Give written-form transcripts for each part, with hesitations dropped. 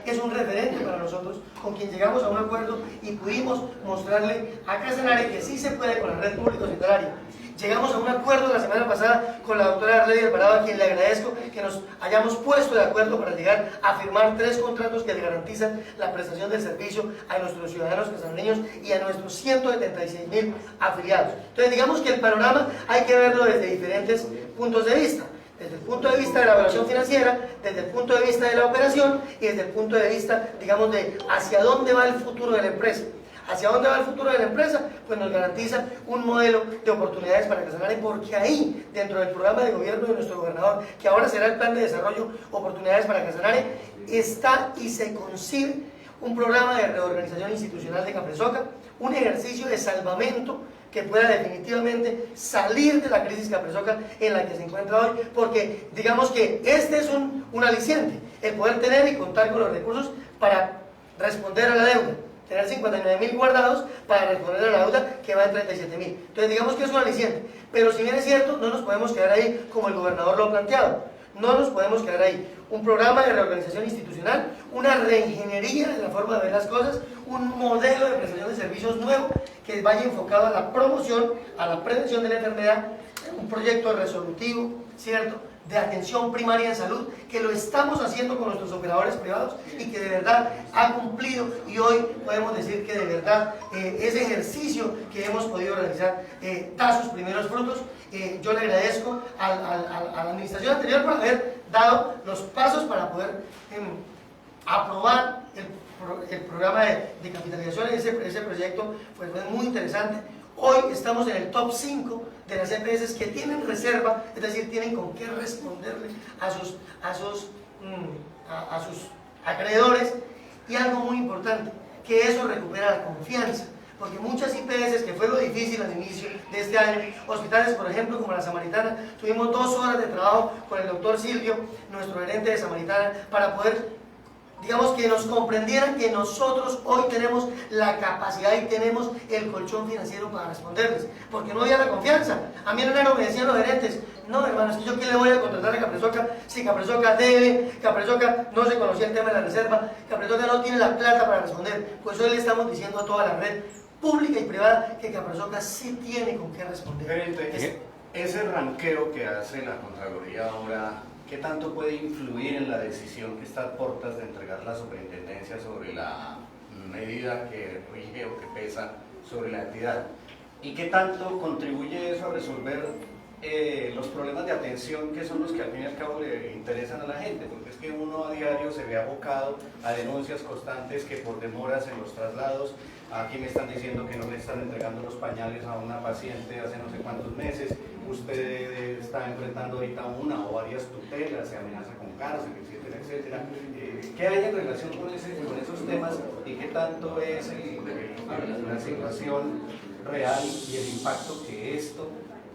es un referente para nosotros, con quien llegamos a un acuerdo y pudimos mostrarle a Casanare que sí se puede con la red pública hospitalaria. Llegamos a un acuerdo la semana pasada con la doctora Arley Alvarado, a quien le agradezco que nos hayamos puesto de acuerdo para llegar a firmar 3 contratos que le garantizan la prestación del servicio a nuestros ciudadanos casanareños y a nuestros 176.000 afiliados. Entonces digamos que el panorama hay que verlo desde diferentes puntos de vista. Desde el punto de vista de la evaluación financiera, desde el punto de vista de la operación y desde el punto de vista, digamos, de hacia dónde va el futuro de la empresa. ¿Hacia dónde va el futuro de la empresa? Pues nos garantiza un modelo de oportunidades para Casanare, porque ahí, dentro del programa de gobierno de nuestro gobernador, que ahora será el plan de desarrollo Oportunidades para Casanare, está y se concibe un programa de reorganización institucional de Capresoca, un ejercicio de salvamento que pueda definitivamente salir de la crisis Capresoca en la que se encuentra hoy, porque digamos que este es un aliciente, el poder tener y contar con los recursos para responder a la deuda, tener 59.000 guardados para responder a la deuda que va en 37.000. Entonces digamos que es un aliciente, pero si bien es cierto, no nos podemos quedar ahí como el gobernador lo ha planteado, no nos podemos quedar ahí. Un programa de reorganización institucional, una reingeniería de la forma de ver las cosas, un modelo de prestación de servicios nuevo que vaya enfocado a la promoción, a la prevención de la enfermedad, un proyecto resolutivo, ¿cierto?, de atención primaria en salud, que lo estamos haciendo con nuestros operadores privados y que de verdad ha cumplido, y hoy podemos decir que de verdad ese ejercicio que hemos podido realizar da sus primeros frutos. Yo le agradezco a la administración anterior por haber dado los pasos para poder aprobar el programa de capitalización. Ese proyecto fue muy interesante. Hoy estamos en el top 5 de las EPS que tienen reserva, es decir, tienen con qué responderle a sus acreedores, y algo muy importante, que eso recupera la confianza, porque muchas IPS, que fue lo difícil al inicio de este año, hospitales por ejemplo como la Samaritana, tuvimos 2 horas de trabajo con el doctor Silvio, nuestro gerente de Samaritana, para poder, digamos, que nos comprendieran que nosotros hoy tenemos la capacidad y tenemos el colchón financiero para responderles, porque no había la confianza. A mí en enero me decían los gerentes, no hermano, es que yo ¿qué le voy a contratar a Capresoca si Capresoca debe, Capresoca no se conocía el tema de la reserva, Capresoca no tiene la plata para responder? Pues hoy le estamos diciendo a toda la red pública y privada que Capresoca sí tiene con qué responder. Gerente, ese ranqueo que hace la Contraloría ahora, ¿qué tanto puede influir en la decisión que está a puertas de entregar la superintendencia sobre la medida que rige o que pesa sobre la entidad? ¿Y qué tanto contribuye eso a resolver los problemas de atención, que son los que al fin y al cabo le interesan a la gente? Porque es que uno a diario se ve abocado a denuncias constantes que por demoras en los traslados, aquí me están diciendo que no le están entregando los pañales a una paciente hace no sé cuántos meses, usted está enfrentando ahorita una o varias tutelas, se amenaza con cárcel, etcétera, etcétera. ¿Qué hay en relación con esos temas y qué tanto es la situación real y el impacto que esto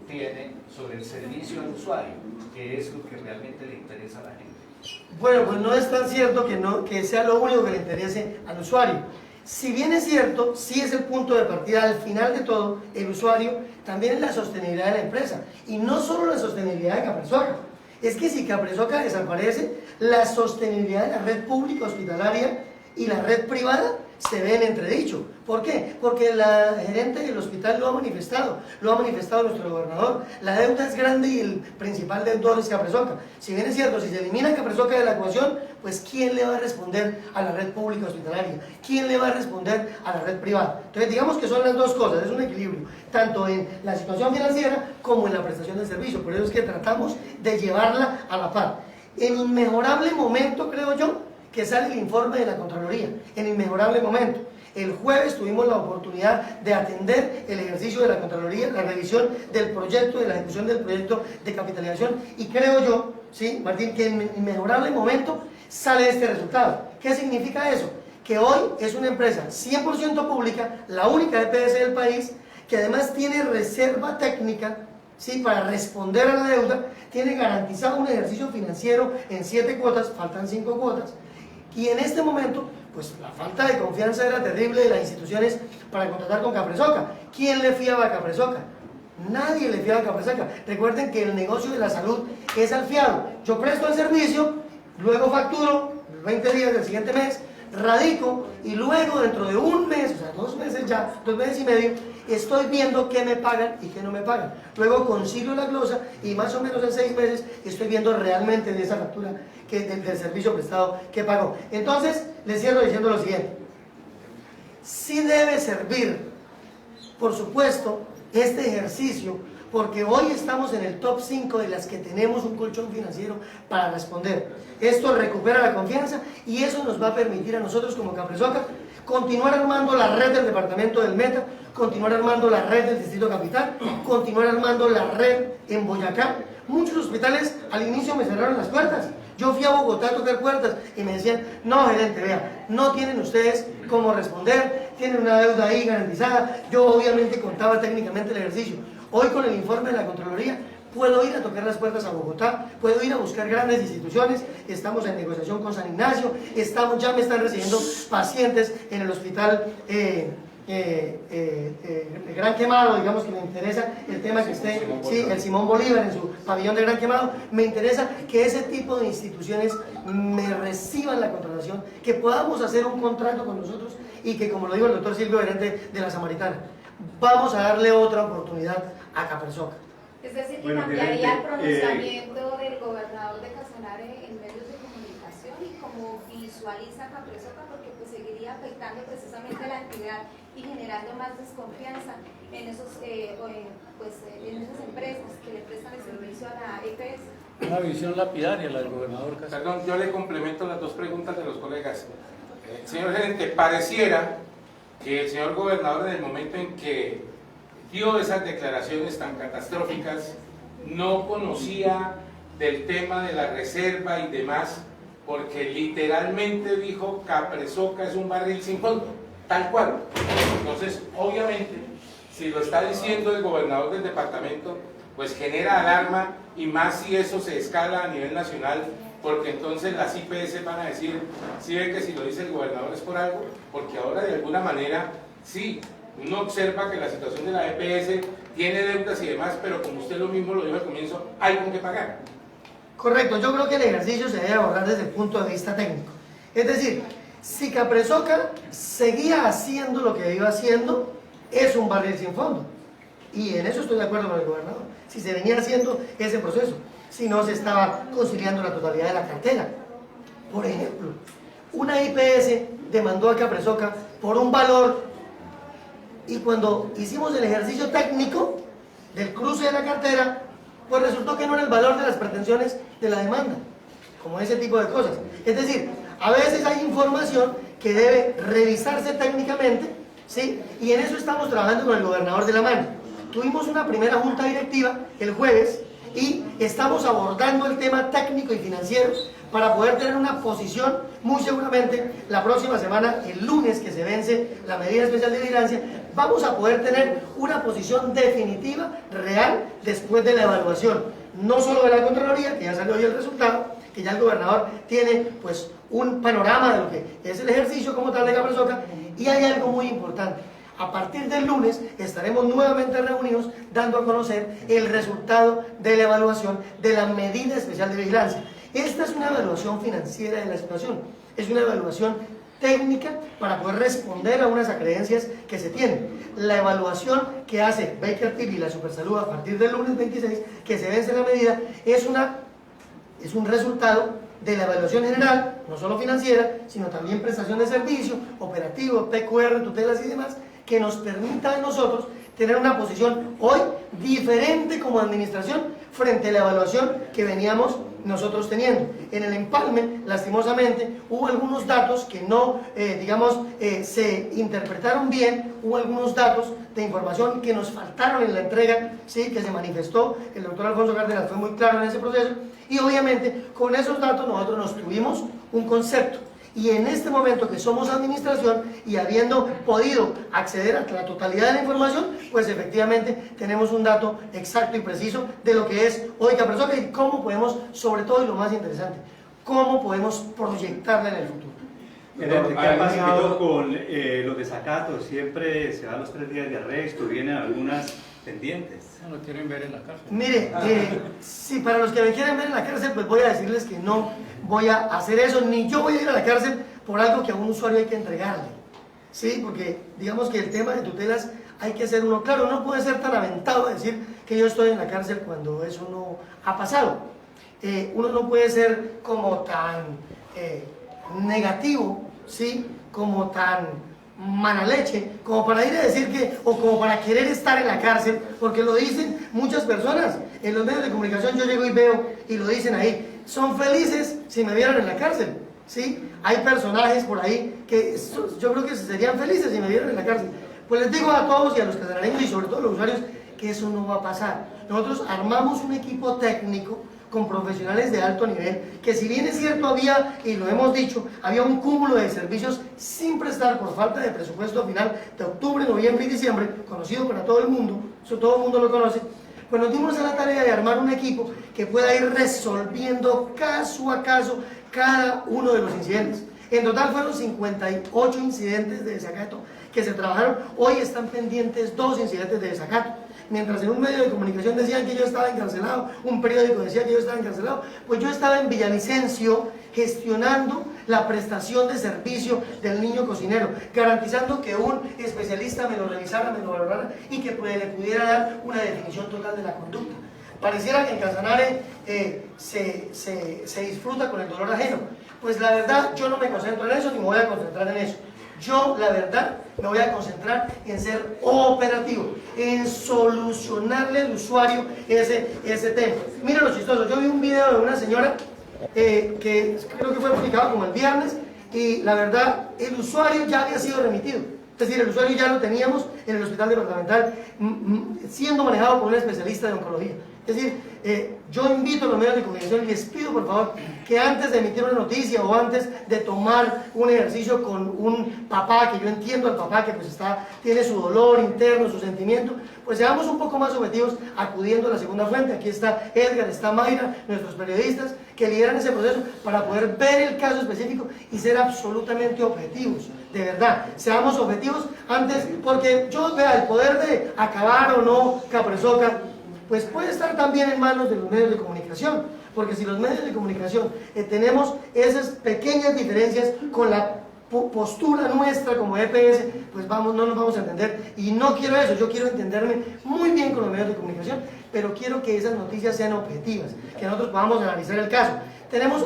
tiene sobre el servicio al usuario, que es lo que realmente le interesa a la gente? Bueno, pues no es tan cierto que sea lo único que le interese al usuario. Si bien es cierto, sí es el punto de partida al final de todo, el usuario, también es la sostenibilidad de la empresa. Y no solo la sostenibilidad de Capresoca, es que si Capresoca desaparece, la sostenibilidad de la red pública hospitalaria y la red privada se ve en entredicho. ¿Por qué? Porque la gerente del hospital lo ha manifestado nuestro gobernador. La deuda es grande y el principal deudor es Capresoca. Si bien es cierto, si se elimina Capresoca de la ecuación, pues ¿quién le va a responder a la red pública hospitalaria? ¿Quién le va a responder a la red privada? Entonces digamos que son las dos cosas, es un equilibrio, tanto en la situación financiera como en la prestación del servicio. Por eso es que tratamos de llevarla a la par. En inmejorable momento, creo yo, que sale el informe de la Contraloría, en inmejorable momento. El jueves tuvimos la oportunidad de atender el ejercicio de la Contraloría, la revisión del proyecto, de la ejecución del proyecto de capitalización, y creo yo, sí, Martín, que en inmejorable momento sale este resultado. ¿Qué significa eso? Que hoy es una empresa 100% pública, la única EPS del país, que además tiene reserva técnica, ¿sí?, para responder a la deuda, tiene garantizado un ejercicio financiero en 7 cuotas, faltan 5 cuotas, y en este momento, pues la falta de confianza era terrible de las instituciones para contratar con Capresoca. ¿Quién le fiaba a Capresoca? Nadie le fiaba a Capresoca. Recuerden que el negocio de la salud es al fiado. Yo presto el servicio, luego facturo, 20 días del siguiente mes, radico y luego dentro de un mes, o sea, 2 meses ya, 2 meses y medio, estoy viendo qué me pagan y qué no me pagan. Luego consigo la glosa y más o menos en 6 meses estoy viendo realmente de esa factura del servicio prestado que pagó. Entonces, les cierro diciendo lo siguiente. Sí debe servir, por supuesto, este ejercicio, porque hoy estamos en el top 5 de las que tenemos un colchón financiero para responder. Esto recupera la confianza y eso nos va a permitir a nosotros como Capresoca continuar armando la red del departamento del Meta, continuar armando la red del Distrito Capital, continuar armando la red en Boyacá. Muchos hospitales al inicio me cerraron las puertas. Yo fui a Bogotá a tocar puertas y me decían, no gerente, vea, no tienen ustedes cómo responder, tienen una deuda ahí garantizada. Yo obviamente contaba técnicamente el ejercicio. Hoy con el informe de la Contraloría puedo ir a tocar las puertas a Bogotá, puedo ir a buscar grandes instituciones, estamos en negociación con San Ignacio, ya me están recibiendo pacientes en el hospital Gran Quemado, digamos que me interesa el tema que esté, sí, el Simón Bolívar en su pabellón de Gran Quemado, me interesa que ese tipo de instituciones me reciban la contratación, que podamos hacer un contrato con nosotros y que, como lo dijo el doctor Silvio, gerente de la Samaritana, vamos a darle otra oportunidad a Capresoca. Es decir, que cambiaría el pronunciamiento del gobernador de Casanare en medios de comunicación y como visualiza Capresoca, porque pues seguiría afectando precisamente a la entidad y generando más desconfianza en esas empresas que le prestan el servicio a la EPS. Una visión lapidaria la del gobernador Casanare. Perdón, yo le complemento las dos preguntas de los colegas. Señor gerente, pareciera que el señor gobernador en el momento en que dio esas declaraciones tan catastróficas no conocía del tema de la reserva y demás, porque literalmente dijo Capresoca es un barril sin fondo, tal cual. Entonces, obviamente, si lo está diciendo el gobernador del departamento, pues genera alarma, y más si eso se escala a nivel nacional, porque entonces las IPS van a decir, sí ve que si lo dice el gobernador es por algo, porque ahora de alguna manera, sí, uno observa que la situación de la EPS tiene deudas y demás, pero como usted lo mismo lo dijo al comienzo, hay con qué pagar. Correcto, yo creo que el ejercicio se debe abordar desde el punto de vista técnico. Es decir, si Capresoca seguía haciendo lo que iba haciendo, es un barril sin fondo. Y en eso estoy de acuerdo con el gobernador. Si se venía haciendo ese proceso, si no se estaba conciliando la totalidad de la cartera. Por ejemplo, una IPS demandó a Capresoca por un valor, y cuando hicimos el ejercicio técnico del cruce de la cartera, pues resultó que no era el valor de las pretensiones de la demanda, como ese tipo de cosas. Es decir, a veces hay información que debe revisarse técnicamente, ¿sí? Y en eso estamos trabajando con el gobernador de la mano. Tuvimos una primera junta directiva el jueves y estamos abordando el tema técnico y financiero para poder tener una posición, muy seguramente la próxima semana, el lunes que se vence la medida especial de vigilancia, vamos a poder tener una posición definitiva, real, después de la evaluación, no solo de la Contraloría, que ya salió hoy el resultado, que ya el gobernador tiene pues un panorama de lo que es el ejercicio como tal de Capresoca, y hay algo muy importante. A partir del lunes estaremos nuevamente reunidos dando a conocer el resultado de la evaluación de la medida especial de vigilancia. Esta es una evaluación financiera de la situación, es una evaluación técnica para poder responder a unas acreencias que se tienen. La evaluación que hace Baker Tilly y la Supersalud a partir del lunes 26, que se vence la medida, es un resultado de la evaluación general, no solo financiera, sino también prestación de servicio, operativo, PQR, tutelas y demás, que nos permita a nosotros tener una posición hoy diferente como administración frente a la evaluación que veníamos nosotros teniendo. En el empalme, lastimosamente, hubo algunos datos que no, se interpretaron bien, hubo algunos datos de información que nos faltaron en la entrega, ¿sí? Que se manifestó, el doctor Alfonso Cárdenas fue muy claro en ese proceso, y obviamente con esos datos nosotros nos tuvimos un concepto. Y en este momento que somos administración y habiendo podido acceder a la totalidad de la información, pues efectivamente tenemos un dato exacto y preciso de lo que es hoy Capresoca y cómo podemos, sobre todo y lo más interesante, cómo podemos proyectarla en el futuro. ¿Qué ha pasado con los desacatos? Siempre se dan los 3 días de arresto, vienen algunas pendientes. No lo quieren ver en la cárcel. Mire, si para los que me quieren ver en la cárcel, pues voy a decirles que no voy a hacer eso, ni yo voy a ir a la cárcel por algo que a un usuario hay que entregarle. Sí, porque digamos que el tema de tutelas hay que ser uno claro, no puede ser tan aventado a decir que yo estoy en la cárcel cuando eso no ha pasado. Uno no puede ser como tan negativo, ¿sí? Como tan mala leche, como para ir a decir que, o como para querer estar en la cárcel, porque lo dicen muchas personas. En los medios de comunicación yo llego y veo, y lo dicen ahí, son felices si me vieran en la cárcel, ¿sí? Hay personajes por ahí que yo creo que serían felices si me vieran en la cárcel. Pues les digo a todos y a los casanareños y sobre todo a los usuarios que eso no va a pasar. Nosotros armamos un equipo técnico con profesionales de alto nivel, que si bien es cierto había, y lo hemos dicho, había un cúmulo de servicios sin prestar por falta de presupuesto final de octubre, noviembre y diciembre, conocido para todo el mundo, eso todo el mundo lo conoce, pues nos dimos a la tarea de armar un equipo que pueda ir resolviendo caso a caso cada uno de los incidentes. En total fueron 58 incidentes de desacato que se trabajaron. Hoy están pendientes 2 incidentes de desacato. Mientras en un medio de comunicación decían que yo estaba encarcelado, un periódico decía que yo estaba encarcelado, pues yo estaba en Villavicencio gestionando la prestación de servicio del niño cocinero, garantizando que un especialista me lo revisara, me lo valorara y que le pudiera dar una definición total de la conducta. Pareciera que en Casanare se disfruta con el dolor ajeno. Pues la verdad, yo no me concentro en eso ni me voy a concentrar en eso. Yo, la verdad, me voy a concentrar en ser operativo, en solucionarle al usuario ese tema. Miren lo chistoso, yo vi un video de una señora que creo que fue publicado como el viernes, y la verdad, el usuario ya había sido remitido. Es decir, el usuario ya lo teníamos en el hospital departamental siendo manejado por un especialista de oncología. Es decir, yo invito a los medios de comunicación y les pido por favor que antes de emitir una noticia o antes de tomar un ejercicio con un papá, que yo entiendo al papá que pues tiene su dolor interno, su sentimiento, pues seamos un poco más objetivos acudiendo a la segunda fuente. Aquí está Edgar, está Mayra, nuestros periodistas que lideran ese proceso para poder ver el caso específico y ser absolutamente objetivos. De verdad, seamos objetivos antes, porque yo vea el poder de acabar o no Capresoca, pues puede estar también en manos de los medios de comunicación, porque si los medios de comunicación tenemos esas pequeñas diferencias con la postura nuestra como EPS, pues no nos vamos a entender, y no quiero eso. Yo quiero entenderme muy bien con los medios de comunicación, pero quiero que esas noticias sean objetivas, que nosotros podamos analizar el caso.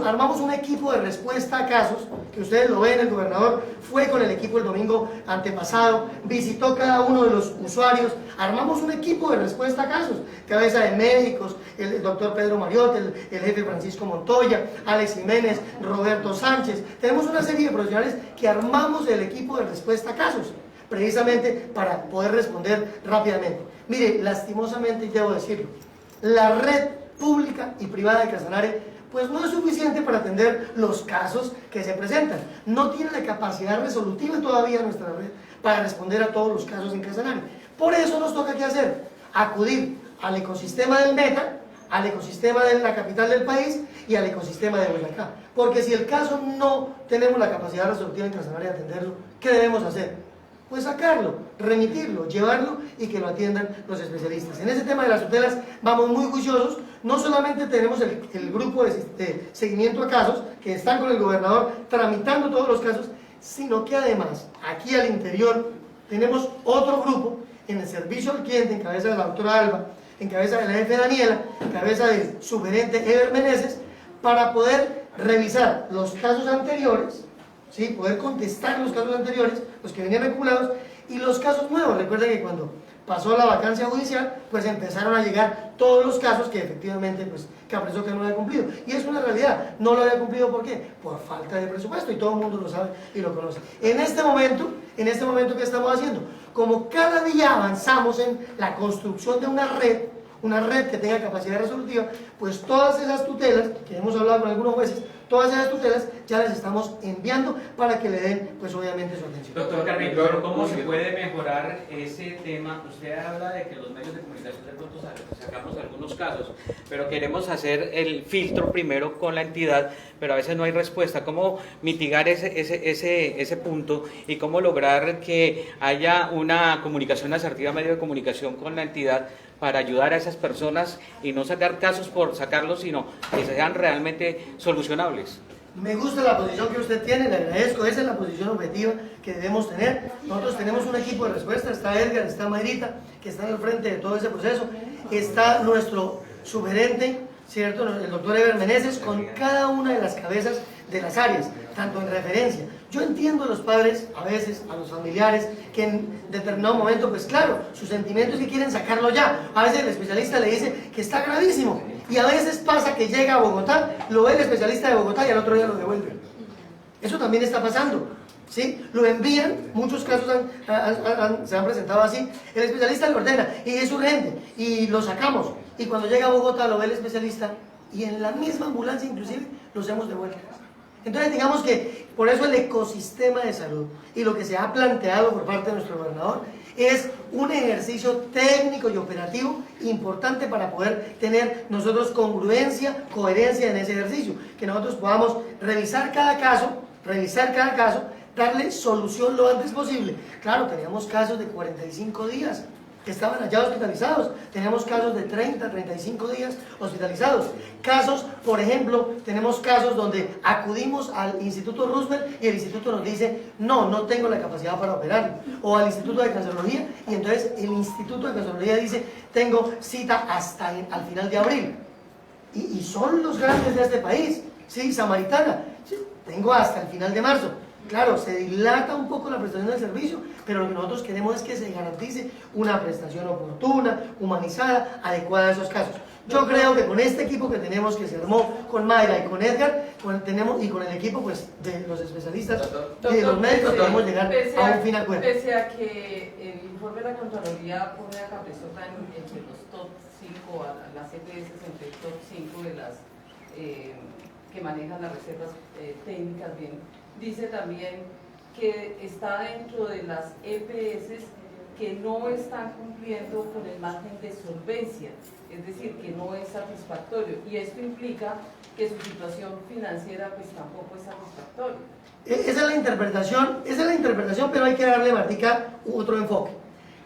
Armamos un equipo de respuesta a casos, que ustedes lo ven, el gobernador fue con el equipo el domingo antepasado, visitó cada uno de los usuarios, armamos un equipo de respuesta a casos, cabeza de médicos, el doctor Pedro Mariot, el jefe Francisco Montoya, Alex Jiménez, Roberto Sánchez. Tenemos una serie de profesionales que armamos el equipo de respuesta a casos, precisamente para poder responder rápidamente. Mire, lastimosamente, y debo decirlo, la red pública y privada de Casanare pues no es suficiente para atender los casos que se presentan. No tiene la capacidad resolutiva todavía nuestra red para responder a todos los casos en Casanare. Por eso nos toca ¿qué hacer? Acudir al ecosistema del Meta, al ecosistema de la capital del país y al ecosistema de Boyacá. Porque si el caso no tenemos la capacidad resolutiva en Casanare de atenderlo, ¿qué debemos hacer? Pues sacarlo, remitirlo, llevarlo y que lo atiendan los especialistas. En ese tema de las tutelas vamos muy juiciosos. No solamente tenemos el grupo de seguimiento a casos que están con el gobernador tramitando todos los casos, sino que además aquí al interior tenemos otro grupo en el servicio al cliente, en cabeza de la doctora Alba, en cabeza de la jefe Daniela, en cabeza del subgerente Eber Meneses, para poder revisar los casos anteriores, ¿sí? Poder contestar los casos anteriores, los que venían acumulados, y los casos nuevos. Recuerden que cuando pasó la vacancia judicial, pues empezaron a llegar todos los casos que efectivamente pues Capresoca no había cumplido. Y es una realidad, no lo había cumplido, ¿por qué? Por falta de presupuesto, y todo el mundo lo sabe y lo conoce. En este momento, ¿qué estamos haciendo? Como cada día avanzamos en la construcción de una red, una red que tenga capacidad resolutiva, pues todas esas tutelas, que hemos hablado con algunos jueces, todas esas tutelas ya las estamos enviando para que le den, pues obviamente, su atención. Doctor Carrillo, pero ¿cómo se puede mejorar ese tema? Usted habla de que los medios de comunicación de pronto sacamos algunos casos, pero queremos hacer el filtro primero con la entidad, pero a veces no hay respuesta. ¿Cómo mitigar ese punto y cómo lograr que haya una comunicación asertiva, medio de comunicación con la entidad, para ayudar a esas personas y no sacar casos por sacarlos, sino que sean realmente solucionables? Me gusta la posición que usted tiene, le agradezco, esa es la posición objetiva que debemos tener. Nosotros tenemos un equipo de respuesta, está Edgar, está Mayrita, que están al frente de todo ese proceso, está nuestro subgerente, ¿cierto?, el doctor Eber Meneses, con cada una de las cabezas de las áreas, tanto en referencia. Yo entiendo a los padres, a veces, a los familiares, que en determinado momento, pues claro, su sentimiento es que quieren sacarlo ya. A veces el especialista le dice que está gravísimo, y a veces pasa que llega a Bogotá, lo ve el especialista de Bogotá y al otro día lo devuelve. Eso también está pasando, ¿sí? Lo envían, muchos casos se han presentado así, el especialista lo ordena y es urgente, y lo sacamos, y cuando llega a Bogotá lo ve el especialista, y en la misma ambulancia inclusive los hemos devuelto. Entonces digamos que por eso el ecosistema de salud y lo que se ha planteado por parte de nuestro gobernador es un ejercicio técnico y operativo importante para poder tener nosotros congruencia, coherencia en ese ejercicio, que nosotros podamos revisar cada caso, darle solución lo antes posible. Claro, teníamos casos de 45 días que estaban allá hospitalizados, teníamos casos de 30, 35 días hospitalizados, casos, por ejemplo, tenemos casos donde acudimos al Instituto Roosevelt y el instituto nos dice, no tengo la capacidad para operarlo, o al Instituto de Cancerología, y entonces el Instituto de Cancerología dice, tengo cita hasta al final de abril, y son los grandes de este país, sí, Samaritana, sí, tengo hasta el final de marzo. Claro, se dilata un poco la prestación del servicio, pero lo que nosotros queremos es que se garantice una prestación oportuna, humanizada, adecuada a esos casos. Yo creo que con este equipo que tenemos, que se armó con Mayra y con Edgar, y con el equipo pues, de los especialistas y de los médicos, podemos llegar a un fin acuerdo. Pese a que el informe de la Contraloría pone a Capresota entre los top 5, a las EPS entre el top 5 de las que manejan las reservas técnicas bien, dice también que está dentro de las EPS que no están cumpliendo con el margen de solvencia, es decir, que no es satisfactorio, y esto implica que su situación financiera pues tampoco es satisfactoria. Esa es la interpretación, pero hay que darle, Martica, otro enfoque.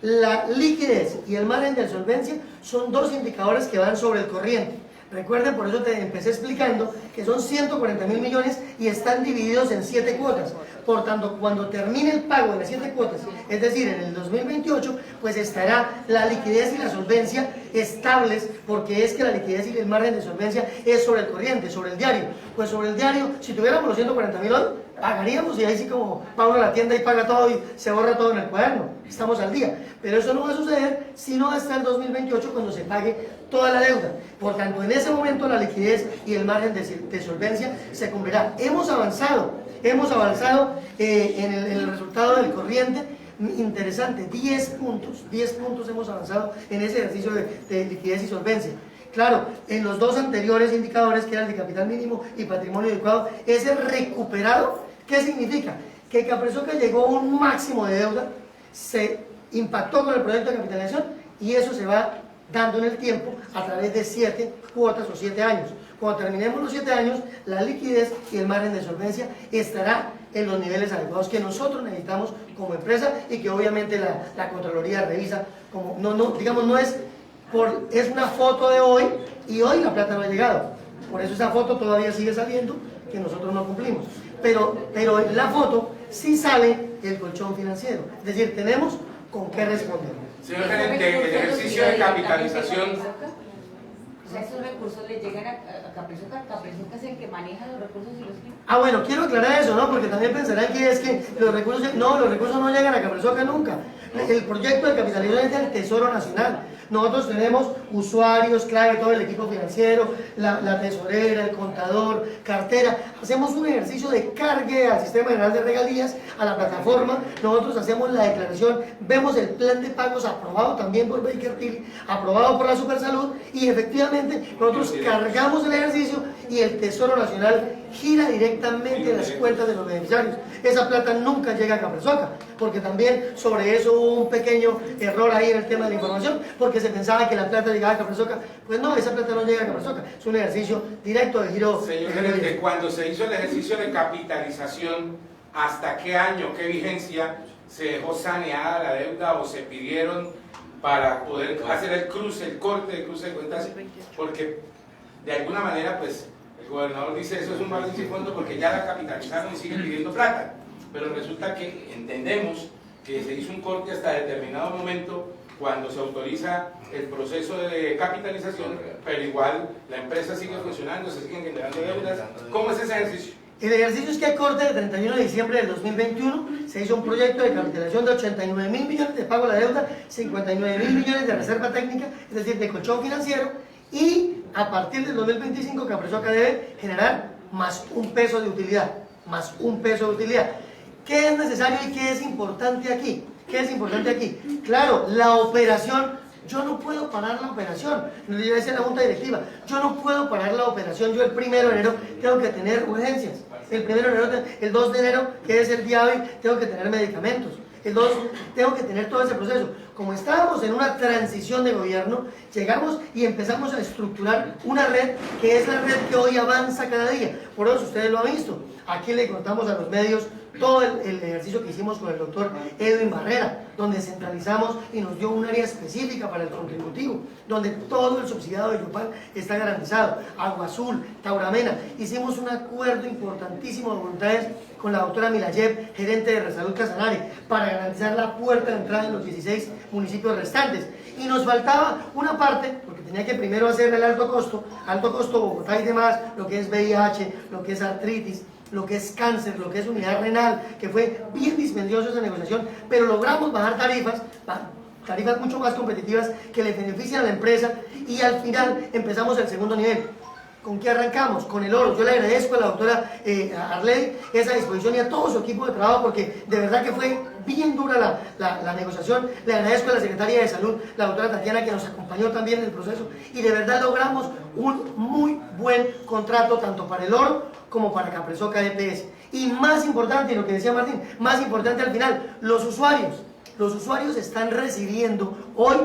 La liquidez y el margen de solvencia son dos indicadores que van sobre el corriente. Recuerden, por eso te empecé explicando que son 140.000 millones y están divididos en 7 cuotas. Por tanto, cuando termine el pago de las 7 cuotas, es decir, en el 2028, pues estará la liquidez y la solvencia estables, porque es que la liquidez y el margen de solvencia es sobre el corriente, sobre el diario. Pues sobre el diario, si tuviéramos los 140.000 hoy, pagaríamos, y ahí sí como va uno a la tienda y paga todo y se borra todo en el cuaderno, estamos al día. Pero eso no va a suceder sino hasta el 2028, cuando se pague toda la deuda. Por tanto, en ese momento la liquidez y el margen de solvencia se cumplirá. Hemos avanzado en el resultado del corriente, interesante, 10 puntos hemos avanzado en ese ejercicio de liquidez y solvencia. Claro, en los dos anteriores indicadores, que eran el de capital mínimo y patrimonio adecuado, ese recuperado, ¿qué significa? Que Capresoca llegó a un máximo de deuda, se impactó con el proyecto de capitalización y eso se va dando en el tiempo a través de 7 cuotas o 7 años. Cuando terminemos los 7 años, la liquidez y el margen de solvencia estará en los niveles adecuados que nosotros necesitamos como empresa y que obviamente la Contraloría revisa. Como, no es una foto de hoy y hoy la plata no ha llegado. Por eso esa foto todavía sigue saliendo, que nosotros no cumplimos. Pero en la foto sí sale el colchón financiero. Es decir, tenemos con qué responder. Señor gerente, el ejercicio de capitalización, O sea, esos recursos le llegan a Capresoca. Capresoca es el que maneja los recursos y los tiene. Ah, bueno, quiero aclarar eso, ¿no? Porque también pensarán que es que los recursos no llegan a Capresoca nunca. El proyecto de capitalización es del Tesoro Nacional. Nosotros tenemos usuarios clave, todo el equipo financiero, la tesorera, el contador, cartera. Hacemos un ejercicio de cargue al Sistema General de Regalías, a la plataforma. Nosotros hacemos la declaración, vemos el plan de pagos aprobado también por Baker Tilly, aprobado por la Supersalud, y efectivamente nosotros cargamos el ejercicio y el Tesoro Nacional gira directamente en las cuentas de los beneficiarios. Esa plata nunca llega a Capresoca, porque también sobre eso hubo un pequeño error ahí en el tema de la información, porque se pensaba que la plata llegaba a Capresoca. Pues no, esa plata no llega a Capresoca, es un ejercicio directo de giro. Señor gerente, cuando se hizo el ejercicio de capitalización, ¿hasta qué año, qué vigencia se dejó saneada la deuda o se pidieron para poder hacer el corte de cruce de cuentas? Porque de alguna manera, pues, el gobernador dice eso es un balance de fondo porque ya la capitalizaron y siguen pidiendo plata, pero resulta que entendemos que se hizo un corte hasta determinado momento cuando se autoriza el proceso de capitalización, pero igual la empresa sigue funcionando, se siguen generando deudas. ¿Cómo es ese ejercicio? El ejercicio es que a corte del 31 de diciembre del 2021 se hizo un proyecto de capitalización de 89.000 millones de pago a la deuda, 59.000 millones de reserva técnica, es decir, de colchón financiero, y a partir del 2025 Capresoca debe generar más un peso de utilidad, más un peso de utilidad. ¿Qué es necesario y qué es importante aquí? ¿Qué es importante aquí? Claro, la operación, yo no puedo parar la operación, lo decía la Junta Directiva, yo no puedo parar la operación, yo el 1 de enero tengo que tener urgencias, el 1 de enero, el 2 de enero, que es el día hábil, tengo que tener medicamentos, el 2 tengo que tener todo ese proceso. Como estábamos en una transición de gobierno, llegamos y empezamos a estructurar una red que es la red que hoy avanza cada día. Por eso ustedes lo han visto. Aquí le contamos a los medios todo el ejercicio que hicimos con el doctor Edwin Barrera, donde centralizamos y nos dio un área específica para el contributivo, donde todo el subsidiado de Yopal está garantizado. Agua Azul, Tauramena, hicimos un acuerdo importantísimo de voluntades con la doctora Milayev, gerente de Resalud Casanare, para garantizar la puerta de entrada en los 16 municipios restantes. Y nos faltaba una parte, porque tenía que primero hacer el alto costo Bogotá y demás, lo que es VIH, lo que es artritis, lo que es cáncer, lo que es unidad renal, que fue bien dispendioso esa negociación, pero logramos bajar tarifas mucho más competitivas que le benefician a la empresa, y al final empezamos el segundo nivel. ¿Con qué arrancamos? Con el oro. Yo le agradezco a la doctora Arley esa disposición y a todo su equipo de trabajo, porque de verdad que fue bien dura la negociación. Le agradezco a la secretaria de Salud, la doctora Tatiana, que nos acompañó también en el proceso, y de verdad logramos un muy buen contrato tanto para el oro como para Capresoca EPS. Y más importante, lo que decía Martín, más importante al final, los usuarios están recibiendo hoy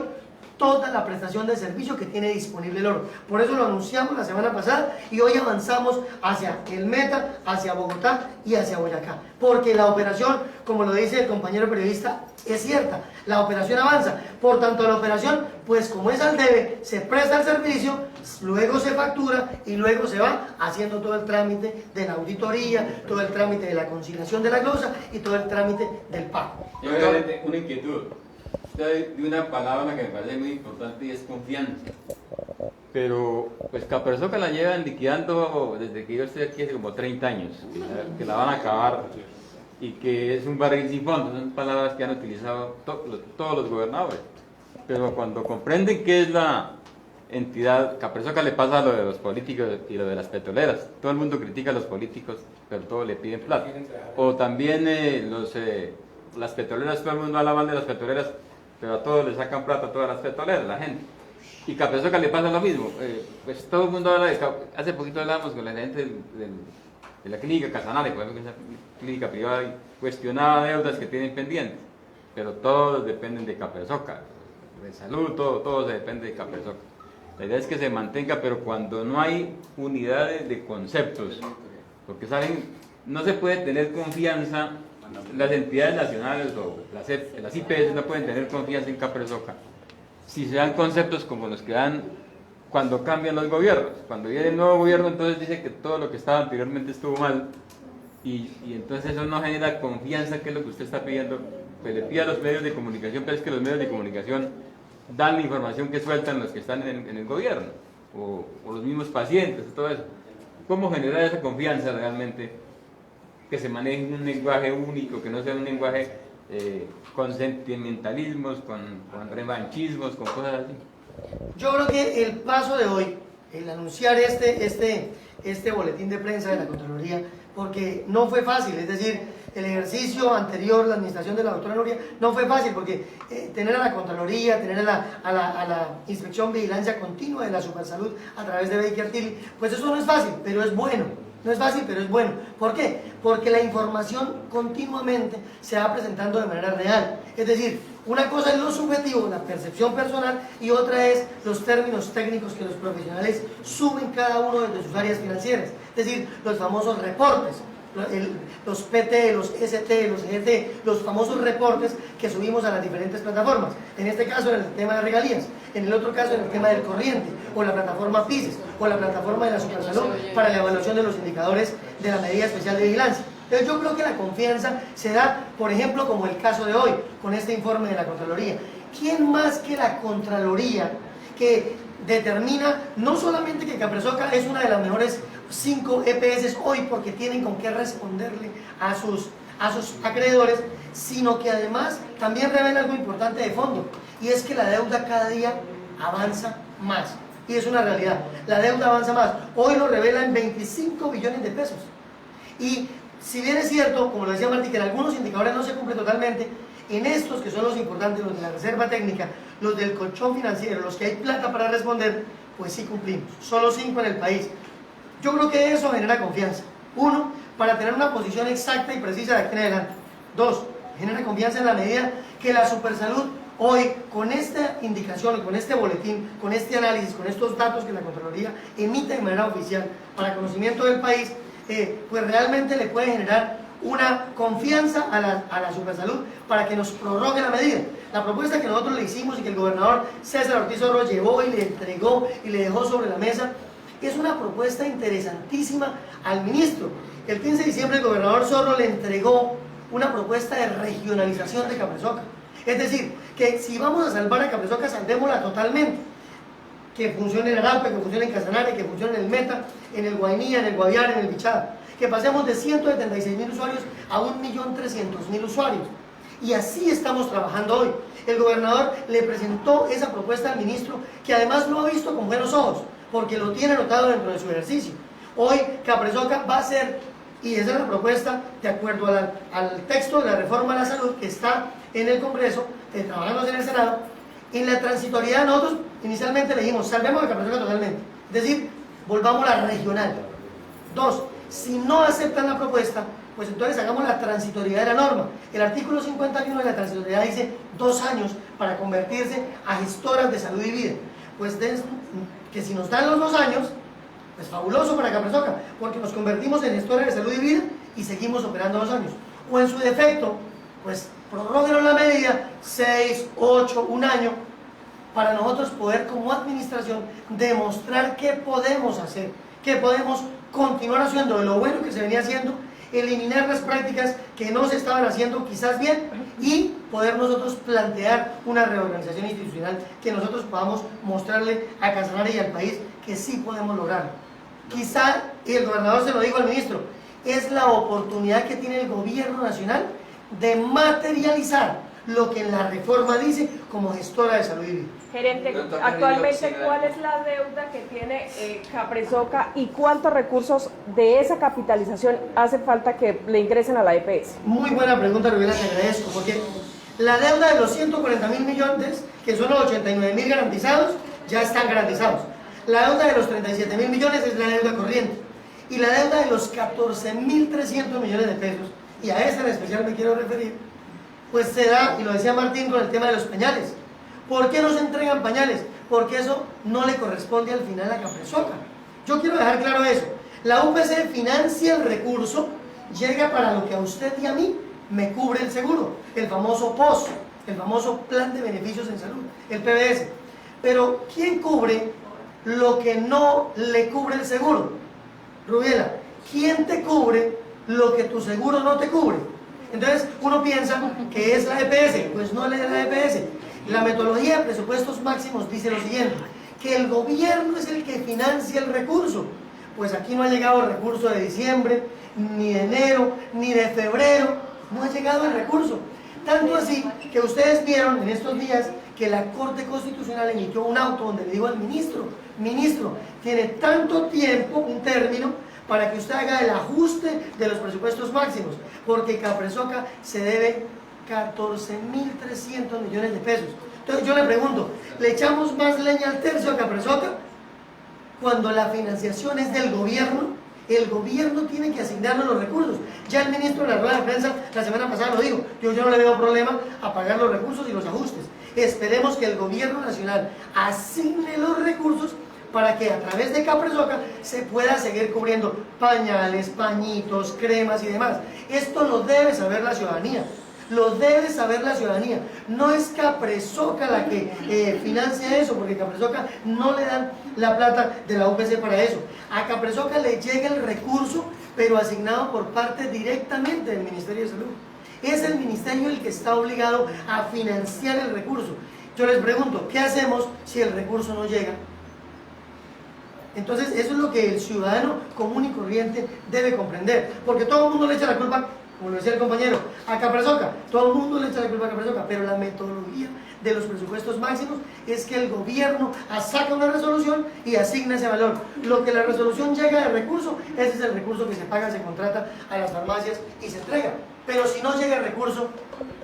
toda la prestación de servicio que tiene disponible el oro. Por eso lo anunciamos la semana pasada y hoy avanzamos hacia el Meta, hacia Bogotá y hacia Boyacá. Porque la operación, como lo dice el compañero periodista, es cierta, la operación avanza. Por tanto, la operación, pues como es al debe, se presta el servicio, luego se factura y luego se va haciendo todo el trámite de la auditoría, todo el trámite de la conciliación de la glosa y todo el trámite del pago. Yo una inquietud. Usted dio una palabra que me parece muy importante y es confianza. Pero pues Capresoca la llevan liquidando desde que yo estoy aquí hace como 30 años, que la van a acabar y que es un barril sin fondo. Son palabras que han utilizado todos los gobernadores. Pero cuando comprenden qué es la entidad, Capresoca le pasa lo de los políticos y lo de las petroleras. Todo el mundo critica a los políticos, pero todos le piden plata. O también las petroleras, todo el mundo habla mal de las petroleras, pero a todos le sacan plata a todas las petroleras, la gente. Y Capresoca le pasa lo mismo. Pues todo el mundo habla de... Hace poquito hablábamos con la gente de la clínica Casanare, por ejemplo, que es una clínica privada, y cuestionaba deudas que tienen pendientes. Pero todos dependen de Capresoca. De salud, todo se depende de Capresoca. La idea es que se mantenga, pero cuando no hay unidades de conceptos, porque saben, no se puede tener confianza. Las entidades nacionales o las IPS no pueden tener confianza en Capresoca si se dan conceptos como los que dan cuando cambian los gobiernos. Cuando viene el nuevo gobierno, entonces dice que todo lo que estaba anteriormente estuvo mal, y entonces eso no genera confianza, que es lo que usted está pidiendo. Pues le pide a los medios de comunicación, pero es que los medios de comunicación dan la información que sueltan los que están en el gobierno. o los mismos pacientes, todo eso. ¿Cómo generar esa confianza realmente? Que se maneje un lenguaje único, que no sea un lenguaje con sentimentalismos, con revanchismos, con cosas así. Yo creo que el paso de hoy, el anunciar este boletín de prensa de la Contraloría, porque no fue fácil, es decir, el ejercicio anterior, la administración de la doctora Nuria, no fue fácil porque tener a la Contraloría, tener a la Inspección Vigilancia Continua de la Supersalud a través de Baker Tilly, pues eso no es fácil, pero es bueno. No es fácil, pero es bueno. ¿Por qué? Porque la información continuamente se va presentando de manera real. Es decir, una cosa es lo subjetivo, la percepción personal, y otra es los términos técnicos que los profesionales suben cada uno de sus áreas financieras. Es decir, los famosos reportes, los PT, los ST, los ET, los famosos reportes que subimos a las diferentes plataformas. En este caso en el tema de regalías, en el otro caso en el tema del corriente, o la plataforma PISES, o la plataforma de la Supersalud para la evaluación de los indicadores de la medida especial de vigilancia. Entonces yo creo que la confianza se da, por ejemplo, como el caso de hoy, con este informe de la Contraloría. ¿Quién más que la Contraloría que determina no solamente que Capresoca es una de las mejores 5 EPS hoy porque tienen con qué responderle a sus acreedores, sino que además también revela algo importante de fondo, y es que la deuda cada día avanza más, y es una realidad, la deuda avanza más, hoy lo revela en 25 billones de pesos, y si bien es cierto, como lo decía Martí, que en algunos indicadores no se cumple totalmente, en estos que son los importantes, los de la reserva técnica, los del colchón financiero, los que hay plata para responder, pues sí cumplimos, solo 5 en el país. Yo creo que eso genera confianza. 1, para tener una posición exacta y precisa de aquí en adelante. 2, genera confianza en la medida que la Supersalud hoy, con esta indicación, con este boletín, con este análisis, con estos datos que la Contraloría emite de manera oficial para conocimiento del país, pues realmente le puede generar una confianza a la Supersalud para que nos prorrogue la medida. La propuesta que nosotros le hicimos y que el gobernador César Ortiz Zorro llevó y le entregó y le dejó sobre la mesa, es una propuesta interesantísima al ministro. El 15 de diciembre el gobernador Zorro le entregó una propuesta de regionalización de Capresoca. Es decir, que si vamos a salvar a Capresoca, salvémosla totalmente. Que funcione en Arauca, que funcione en Casanare, que funcione en el Meta, en el Guainía, en el Guaviare, en el Bichada. Que pasemos de 176.000 usuarios a 1.300.000 usuarios. Y así estamos trabajando hoy. El gobernador le presentó esa propuesta al ministro, que además lo ha visto con buenos ojos, porque lo tiene anotado dentro de su ejercicio. Hoy Capresoca va a ser, y esa es la propuesta, de acuerdo al texto de la reforma a la salud que está en el Congreso, trabajamos en el Senado, en la transitoriedad nosotros inicialmente le dijimos, salvemos a Capresoca totalmente, es decir, volvamos a la regional. 2, si no aceptan la propuesta, pues entonces hagamos la transitoriedad de la norma. El artículo 51 de la transitoriedad dice 2 años para convertirse a gestoras de salud y vida. Pues que si nos dan los 2 años, es fabuloso para Capresoca, porque nos convertimos en gestores de salud y vida y seguimos operando 2 años. O en su defecto, pues prorróguenos la medida, 6, 8, 1 año, para nosotros poder como administración demostrar qué podemos hacer, qué podemos continuar haciendo de lo bueno que se venía haciendo, eliminar las prácticas que no se estaban haciendo quizás bien y poder nosotros plantear una reorganización institucional que nosotros podamos mostrarle a Casanare y al país que sí podemos lograrlo. Quizá, y el gobernador se lo dijo al ministro, es la oportunidad que tiene el gobierno nacional de materializar lo que en la reforma dice como gestora de salud y vida. Gerente, actualmente, ¿cuál es la deuda que tiene Capresoca y cuántos recursos de esa capitalización hace falta que le ingresen a la EPS? Muy buena pregunta, Rubén, te agradezco, porque la deuda de los 140.000 millones, que son los 89.000 garantizados, ya están garantizados. La deuda de los 37.000 millones es la deuda corriente. Y la deuda de los 14.300 millones de pesos, y a esa en especial me quiero referir, pues se da, y lo decía Martín con el tema de los pañales. ¿Por qué no se entregan pañales? Porque eso no le corresponde al final a Capresoca. Yo quiero dejar claro eso. La UPC financia el recurso, llega para lo que a usted y a mí me cubre el seguro, el famoso POS, el famoso Plan de Beneficios en Salud, el PBS. Pero ¿quién cubre lo que no le cubre el seguro? Rubiela, ¿quién te cubre lo que tu seguro no te cubre? Entonces uno piensa que es la EPS, pues no es la EPS. La metodología de presupuestos máximos dice lo siguiente: que el gobierno es el que financia el recurso. Pues aquí no ha llegado el recurso de diciembre, ni de enero, ni de febrero, no ha llegado el recurso. Tanto así que ustedes vieron en estos días que la Corte Constitucional emitió un auto donde le digo al ministro, tiene tanto tiempo, un término, para que usted haga el ajuste de los presupuestos máximos, porque Capresoca se debe 14.300 millones de pesos. Entonces yo le pregunto, ¿le echamos más leña al tercio a Capresoca? Cuando la financiación es del gobierno, el gobierno tiene que asignarnos los recursos. Ya el ministro de la rueda de prensa la semana pasada lo dijo, yo no le veo problema a pagar los recursos y los ajustes. Esperemos que el gobierno nacional asigne los recursos para que a través de Capresoca se pueda seguir cubriendo pañales, pañitos, cremas y demás. Esto lo debe saber la ciudadanía. Lo debe saber la ciudadanía. No es Capresoca la que financia eso, porque Capresoca no le dan la plata de la UPC para eso. A Capresoca le llega el recurso, pero asignado por parte directamente del Ministerio de Salud. Es el ministerio el que está obligado a financiar el recurso. Yo les pregunto, ¿qué hacemos si el recurso no llega? Entonces, eso es lo que el ciudadano común y corriente debe comprender, porque todo el mundo le echa la culpa, como lo decía el compañero, a Capresoca, todo el mundo le echa la culpa a Capresoca, pero la metodología de los presupuestos máximos es que el gobierno saca una resolución y asigna ese valor. Lo que la resolución llega de recurso, ese es el recurso que se paga, se contrata a las farmacias y se entrega. Pero si no llega el recurso,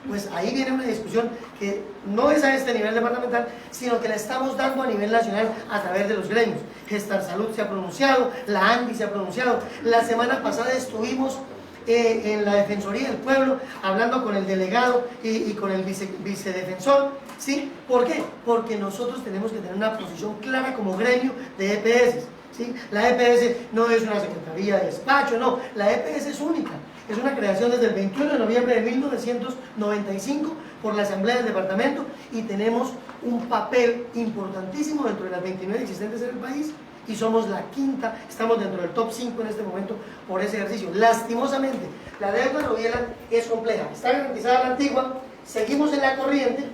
pues ahí viene una discusión que no es a este nivel departamental, sino que la estamos dando a nivel nacional a través de los gremios. Gestar Salud se ha pronunciado, la ANDI se ha pronunciado. La semana pasada estuvimos en la Defensoría del Pueblo hablando con el delegado y con el vicedefensor. ¿Sí? ¿Por qué? Porque nosotros tenemos que tener una posición clara como gremio de EPS. ¿Sí? La EPS no es una secretaría de despacho, no, la EPS es única. Es una creación desde el 21 de noviembre de 1995 por la Asamblea del Departamento y tenemos un papel importantísimo dentro de las 29 existentes en el país y somos la quinta, estamos dentro del top 5 en este momento por ese ejercicio. Lastimosamente, la deuda Roviela es compleja, está garantizada la antigua, seguimos en la corriente,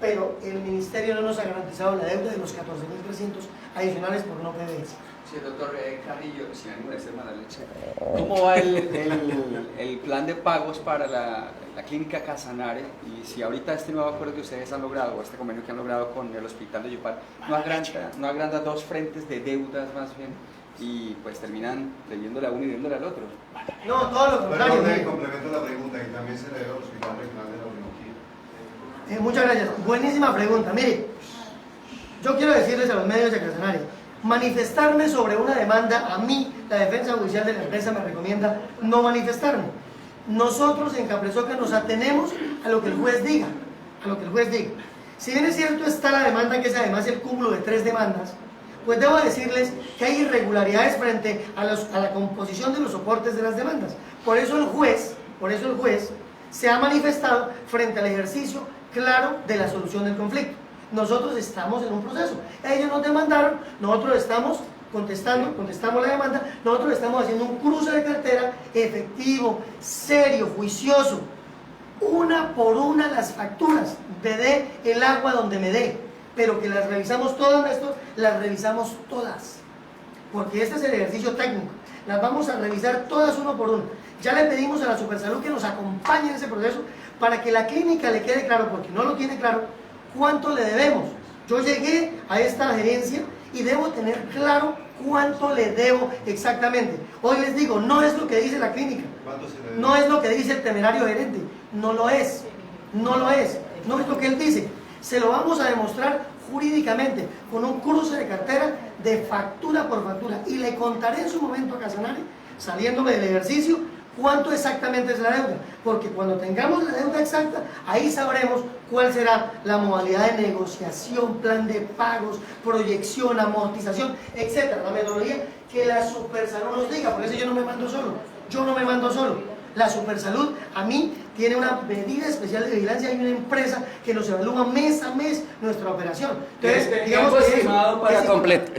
pero el Ministerio no nos ha garantizado la deuda de los 14.300 adicionales por no PBS. Sí, doctor Carrillo, sin ánimo de ser mala leche. ¿Cómo va el plan de pagos para la clínica Casanare? Y si ahorita este nuevo acuerdo que ustedes han logrado, o este convenio que han logrado con el hospital de Yopal, no agranda dos frentes de deudas más bien, y pues terminan debiéndole a uno y debiéndole al otro. No, todo lo contrario. Perdón, complemento la pregunta, y también se le debe al Hospital Regional de la Orinoquía. Muchas gracias. Buenísima pregunta. Mire, yo quiero decirles a los medios de Casanare, manifestarme sobre una demanda, a mí, la defensa judicial de la empresa me recomienda no manifestarme. Nosotros en Capresoca nos atenemos a lo que el juez diga, Si bien es cierto está la demanda, que es además el cúmulo de 3 demandas, pues debo decirles que hay irregularidades frente a la composición de los soportes de las demandas. Por eso el juez se ha manifestado frente al ejercicio claro de la solución del conflicto. Nosotros estamos en un proceso. Ellos nos demandaron, nosotros estamos contestamos la demanda, nosotros estamos haciendo un cruce de cartera efectivo, serio, juicioso. Una por una las facturas, me dé el agua donde me dé, pero que las revisamos todas, Néstor, las revisamos todas. Porque este es el ejercicio técnico. Las vamos a revisar todas uno por uno. Ya le pedimos a la Supersalud que nos acompañe en ese proceso para que la clínica le quede claro, porque no lo tiene claro, cuánto le debemos. Yo llegué a esta gerencia y debo tener claro cuánto le debo exactamente. Hoy les digo, no es lo que dice la clínica, no es lo que dice el temerario gerente, no lo es, no es lo que él dice. Se lo vamos a demostrar jurídicamente con un cruce de cartera de factura por factura y le contaré en su momento a Casanare, saliéndome del ejercicio, cuánto exactamente es la deuda, porque cuando tengamos la deuda exacta, ahí sabremos cuál será la modalidad de negociación, plan de pagos, proyección, amortización, etcétera, la metodología que la Supersalud nos diga. Por eso yo no me mando solo, la Supersalud a mí tiene una medida especial de vigilancia, hay una empresa que nos evalúa mes a mes nuestra operación. Entonces,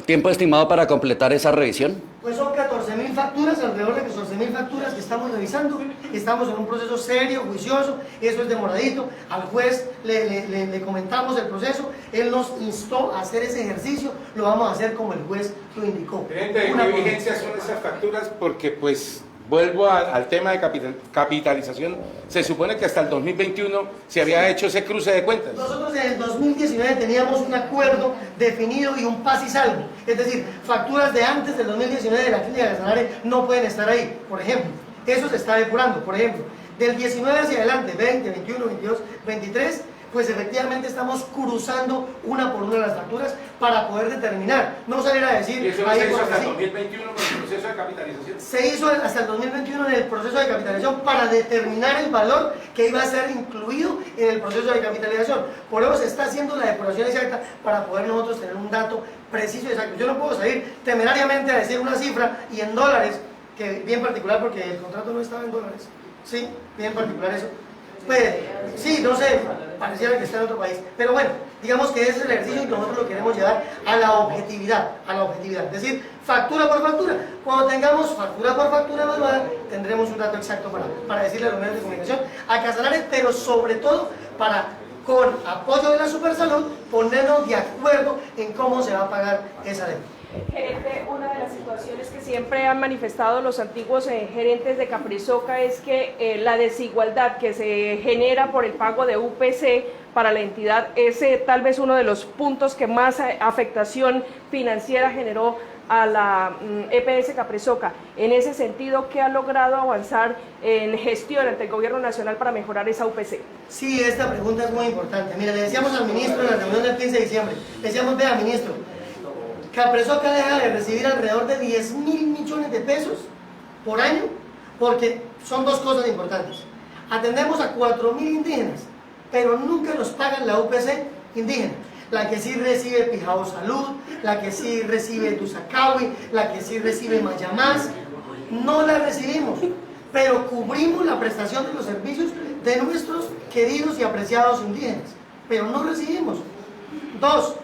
¿Tiempo estimado para completar esa revisión? Pues son 14.000 facturas, alrededor de 14.000 facturas que estamos revisando. Estamos en un proceso serio, juicioso, eso es demoradito. Al juez le comentamos el proceso, él nos instó a hacer ese ejercicio, lo vamos a hacer como el juez lo indicó. Gerente, ¿de qué vigencia son esas facturas? Porque pues vuelvo al tema de capitalización, se supone que hasta el 2021 se había hecho ese cruce de cuentas. Nosotros en el 2019 teníamos un acuerdo definido y un paz y salvo, es decir, facturas de antes del 2019 de la clínica Casanare no pueden estar ahí, por ejemplo. Eso se está depurando, por ejemplo, del 19 hacia adelante, 20, 21, 22, 23, pues efectivamente estamos cruzando una por una las facturas para poder determinar, no salir a decir... ¿Y eso no se hizo hasta el 2021 con el proceso de capitalización? Se hizo hasta el 2021 en el proceso de capitalización para determinar el valor que iba a ser incluido en el proceso de capitalización. Por eso se está haciendo la depuración exacta para poder nosotros tener un dato preciso y exacto. Yo no puedo salir temerariamente a decir una cifra y en dólares, que bien particular porque el contrato no estaba en dólares, sí, bien particular eso. Pues, sí, no sé, pareciera que está en otro país, pero bueno, digamos que ese es el ejercicio y nosotros lo queremos llevar a la objetividad, es decir, factura por factura. Cuando tengamos factura por factura evaluada, tendremos un dato exacto para decirle a los medios de comunicación, a Casanare, pero sobre todo para, con apoyo de la Supersalud, ponernos de acuerdo en cómo se va a pagar esa deuda. Gerente, una de las situaciones que siempre han manifestado los antiguos gerentes de Caprisoca es que la desigualdad que se genera por el pago de UPC para la entidad es tal vez uno de los puntos que más afectación financiera generó a la EPS Caprisoca. En ese sentido, ¿qué ha logrado avanzar en gestión ante el Gobierno Nacional para mejorar esa UPC? Sí, esta pregunta es muy importante. Mira, le decíamos al ministro en la reunión del 15 de diciembre, le decíamos, vea ministro, Caprisoca deja de recibir alrededor de 10.000 millones de pesos por año, porque son dos cosas importantes. Atendemos a 4.000 indígenas, pero nunca nos pagan la UPC indígena. La que sí recibe Pijao Salud, la que sí recibe Tusacawi, la que sí recibe Mayamás, no la recibimos, pero cubrimos la prestación de los servicios de nuestros queridos y apreciados indígenas, pero no recibimos. Dos,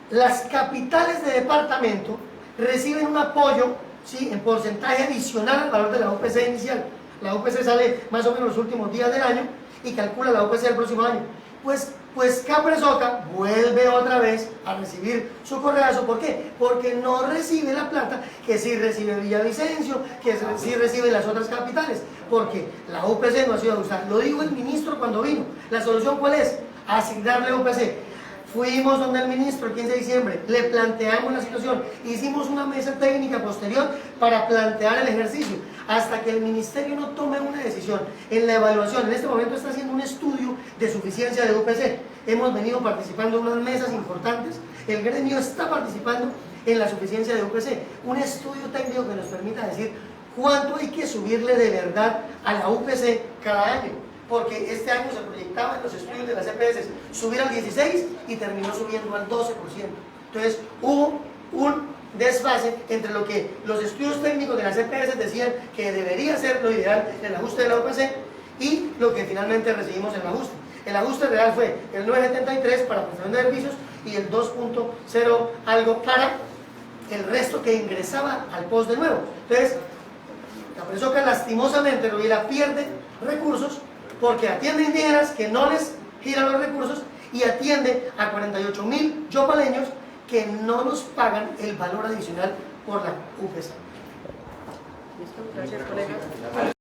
las capitales de departamento reciben un apoyo, ¿sí?, en porcentaje adicional al valor de la UPC inicial. La UPC sale más o menos los últimos días del año y calcula la UPC del próximo año. Pues Caprisoca vuelve otra vez a recibir su correazo. ¿Por qué? Porque no recibe la plata que sí recibe Villavicencio, que sí recibe las otras capitales, porque la UPC no ha sido usada. Lo dijo el ministro cuando vino. ¿La solución cuál es? Asignarle UPC. Fuimos donde el ministro el 15 de diciembre, le planteamos la situación, hicimos una mesa técnica posterior para plantear el ejercicio, hasta que el ministerio no tome una decisión en la evaluación. En este momento está haciendo un estudio de suficiencia de UPC, hemos venido participando en unas mesas importantes, el gremio está participando en la suficiencia de UPC, un estudio técnico que nos permita decir cuánto hay que subirle de verdad a la UPC cada año, porque este año se proyectaba en los estudios de las EPS subir al 16% y terminó subiendo al 12%. Entonces hubo un desfase entre lo que los estudios técnicos de las EPS decían que debería ser lo ideal, el ajuste de la UPC, y lo que finalmente recibimos en el ajuste. El ajuste real fue el 9.73 para prestación de servicios y el 2.0 algo para el resto que ingresaba al post de nuevo. Entonces, Caprisoca lastimosamente pierde recursos porque atiende indígenas que no les giran los recursos y atiende a 48.000 yopaleños que no nos pagan el valor adicional por la UPC. Gracias, colega.